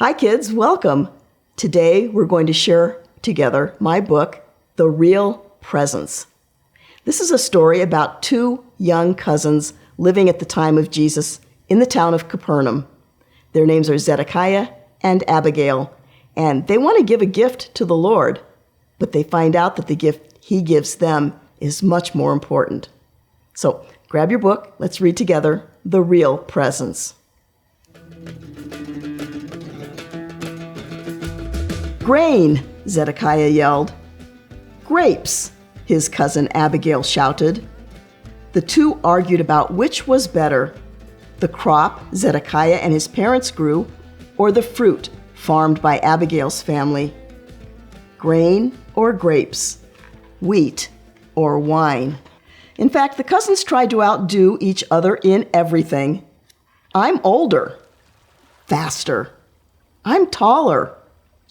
Hi kids, welcome. Today we're going to share together my book, The Real Presence. This is a story about two young cousins living at the time of Jesus in the town of Capernaum. Their names are Zedekiah and Abigail, and they want to give a gift to the Lord, but they find out that the gift he gives them is much more important. So grab your book, let's read together The Real Presence. Grain, Zedekiah yelled. Grapes, his cousin Abigail shouted. The two argued about which was better, the crop Zedekiah and his parents grew, or the fruit farmed by Abigail's family. Grain or grapes, wheat or wine. In fact, the cousins tried to outdo each other in everything. I'm older, faster. I'm taller,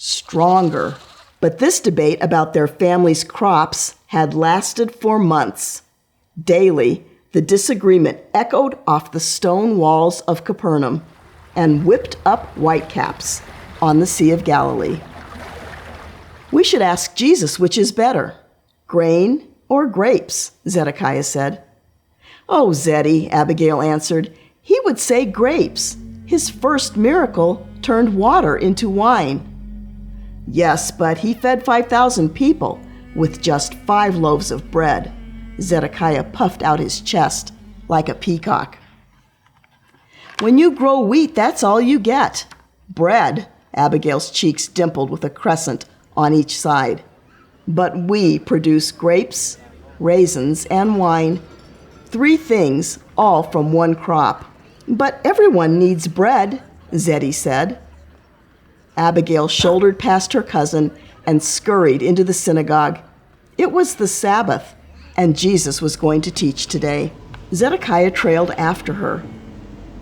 stronger. But this debate about their family's crops had lasted for months. Daily, the disagreement echoed off the stone walls of Capernaum and whipped up whitecaps on the Sea of Galilee. We should ask Jesus which is better, grain or grapes, Zedekiah said. Oh, Zeddy, Abigail answered, he would say grapes. His first miracle turned water into wine. Yes, but he fed 5,000 people with just 5 loaves of bread. Zedekiah puffed out his chest like a peacock. When you grow wheat, that's all you get. Bread. Abigail's cheeks dimpled with a crescent on each side. But we produce grapes, raisins, and wine. 3 things, all from one crop. But everyone needs bread, Zeddy said. Abigail shouldered past her cousin and scurried into the synagogue. It was the Sabbath, and Jesus was going to teach today. Zedekiah trailed after her.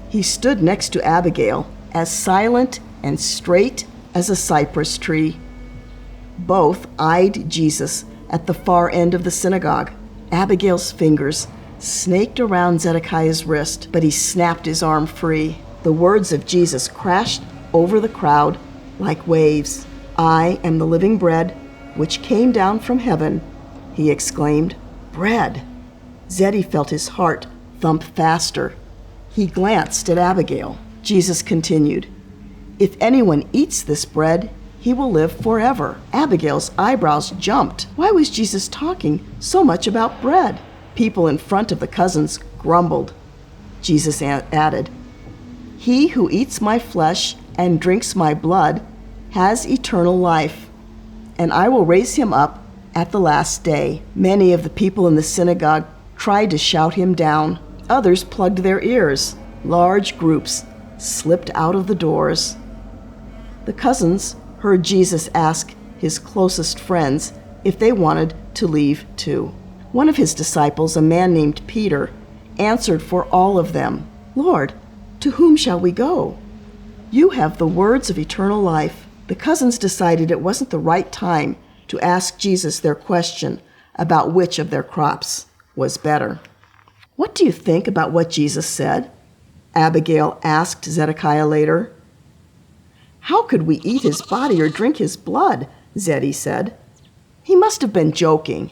He stood next to Abigail, as silent and straight as a cypress tree. Both eyed Jesus at the far end of the synagogue. Abigail's fingers snaked around Zedekiah's wrist, but he snapped his arm free. The words of Jesus crashed over the crowd like waves. I am the living bread which came down from heaven, he exclaimed. Bread! Zeddy felt his heart thump faster. He glanced at Abigail. Jesus continued, if anyone eats this bread, he will live forever. Abigail's eyebrows jumped. Why was Jesus talking so much about bread? People in front of the cousins grumbled. Jesus added, he who eats my flesh and drinks my blood has eternal life, and I will raise him up at the last day. Many of the people in the synagogue tried to shout him down. Others plugged their ears. Large groups slipped out of the doors. The cousins heard Jesus ask his closest friends if they wanted to leave too. One of his disciples, a man named Peter, answered for all of them, Lord, to whom shall we go? You have the words of eternal life. The cousins decided it wasn't the right time to ask Jesus their question about which of their crops was better. What do you think about what Jesus said? Abigail asked Zedekiah later. How could we eat his body or drink his blood? Zeddy said. He must have been joking.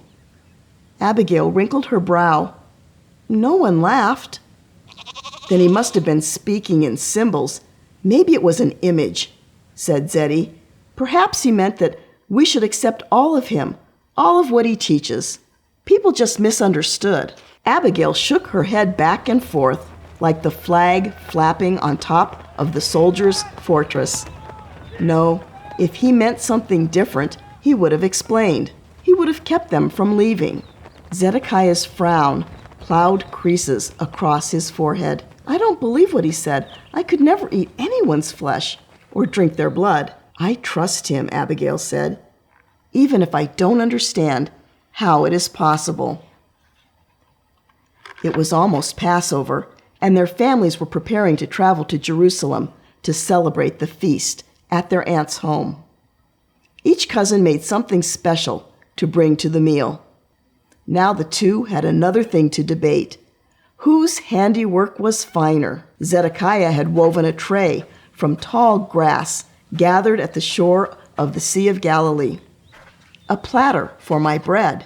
Abigail wrinkled her brow. No one laughed. Then he must have been speaking in symbols. Maybe it was an image, said Zeddy. Perhaps he meant that we should accept all of him, all of what he teaches. People just misunderstood. Abigail shook her head back and forth like the flag flapping on top of the soldier's fortress. No, if he meant something different, he would have explained. He would have kept them from leaving. Zedekiah's frown plowed creases across his forehead. I don't believe what he said. I could never eat anyone's flesh or drink their blood. I trust him, Abigail said, even if I don't understand how it is possible. It was almost Passover, and their families were preparing to travel to Jerusalem to celebrate the feast at their aunt's home. Each cousin made something special to bring to the meal. Now the two had another thing to debate. Whose handiwork was finer? Zedekiah had woven a tray from tall grass gathered at the shore of the Sea of Galilee. A platter for my bread.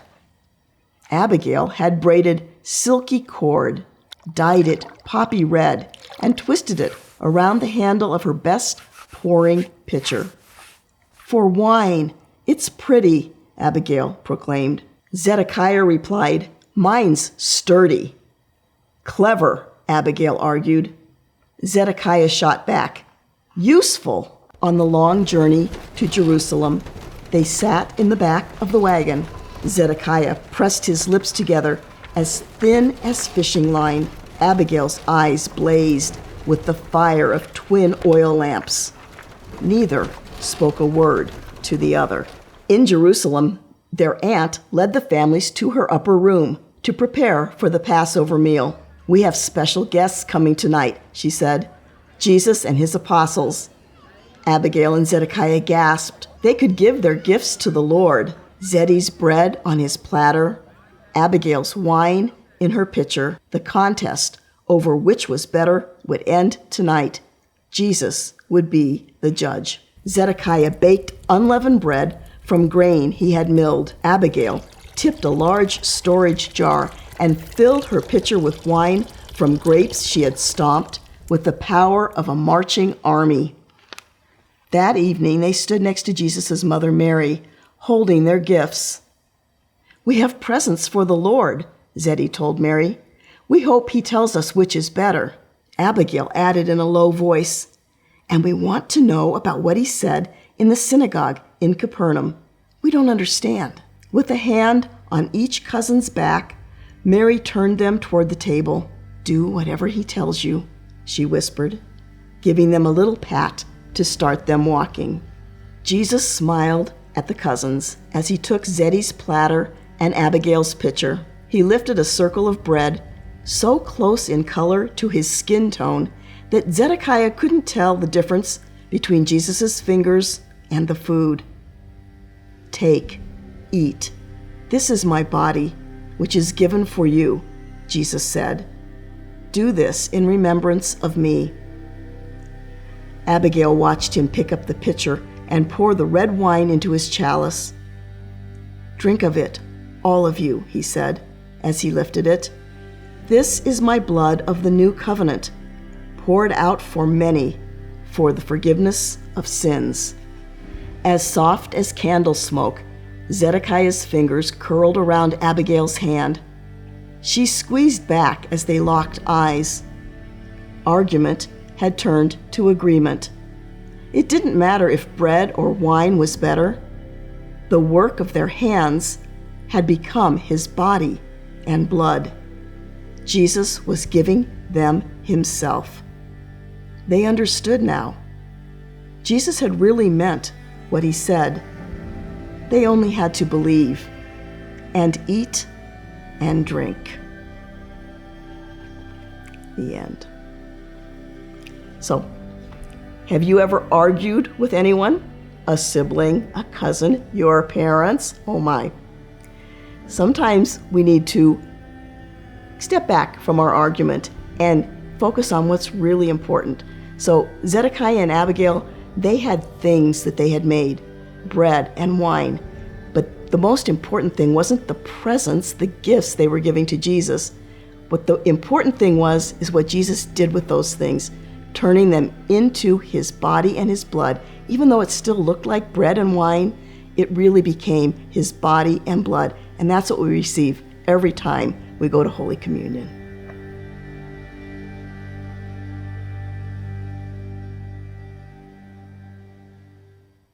Abigail had braided silky cord, dyed it poppy red, and twisted it around the handle of her best pouring pitcher. For wine, it's pretty, Abigail proclaimed. Zedekiah replied, mine's sturdy. Clever, Abigail argued. Zedekiah shot back, useful. On the long journey to Jerusalem, they sat in the back of the wagon. Zedekiah pressed his lips together as thin as fishing line. Abigail's eyes blazed with the fire of twin oil lamps. Neither spoke a word to the other. In Jerusalem, their aunt led the families to her upper room to prepare for the Passover meal. We have special guests coming tonight, she said. Jesus and his apostles. Abigail and Zedekiah gasped. They could give their gifts to the Lord. Zeddy's bread on his platter, Abigail's wine in her pitcher. The contest over which was better would end tonight. Jesus would be the judge. Zedekiah baked unleavened bread from grain he had milled. Abigail tipped a large storage jar and filled her pitcher with wine from grapes she had stomped with the power of a marching army. That evening, they stood next to Jesus' mother Mary, holding their gifts. We have presents for the Lord, Zeddy told Mary. We hope he tells us which is better. Abigail added in a low voice, and we want to know about what he said in the synagogue in Capernaum. We don't understand. With a hand on each cousin's back, Mary turned them toward the table. Do whatever he tells you, she whispered, giving them a little pat to start them walking. Jesus smiled at the cousins as he took Zeddy's platter and Abigail's pitcher. He lifted a circle of bread so close in color to his skin tone that Zedekiah couldn't tell the difference between Jesus' fingers and the food. Take, eat. This is my body, which is given for you, Jesus said. Do this in remembrance of me. Abigail watched him pick up the pitcher and pour the red wine into his chalice. Drink of it, all of you, he said, as he lifted it. This is my blood of the new covenant, poured out for many for the forgiveness of sins. As soft as candle smoke, Zedekiah's fingers curled around Abigail's hand. She squeezed back as they locked eyes. Argument had turned to agreement. It didn't matter if bread or wine was better. The work of their hands had become his body and blood. Jesus was giving them himself. They understood now. Jesus had really meant what he said. They only had to believe and eat and drink. The end. So, have you ever argued with anyone? A sibling, a cousin, your parents? Oh my. Sometimes we need to step back from our argument and focus on what's really important. So Zedekiah and Abigail, they had things that they had made, bread and wine. But the most important thing wasn't the presents, the gifts they were giving to Jesus. What the important thing is what Jesus did with those things, turning them into his body and his blood. Even though it still looked like bread and wine, it really became his body and blood. And that's what we receive every time we go to Holy Communion.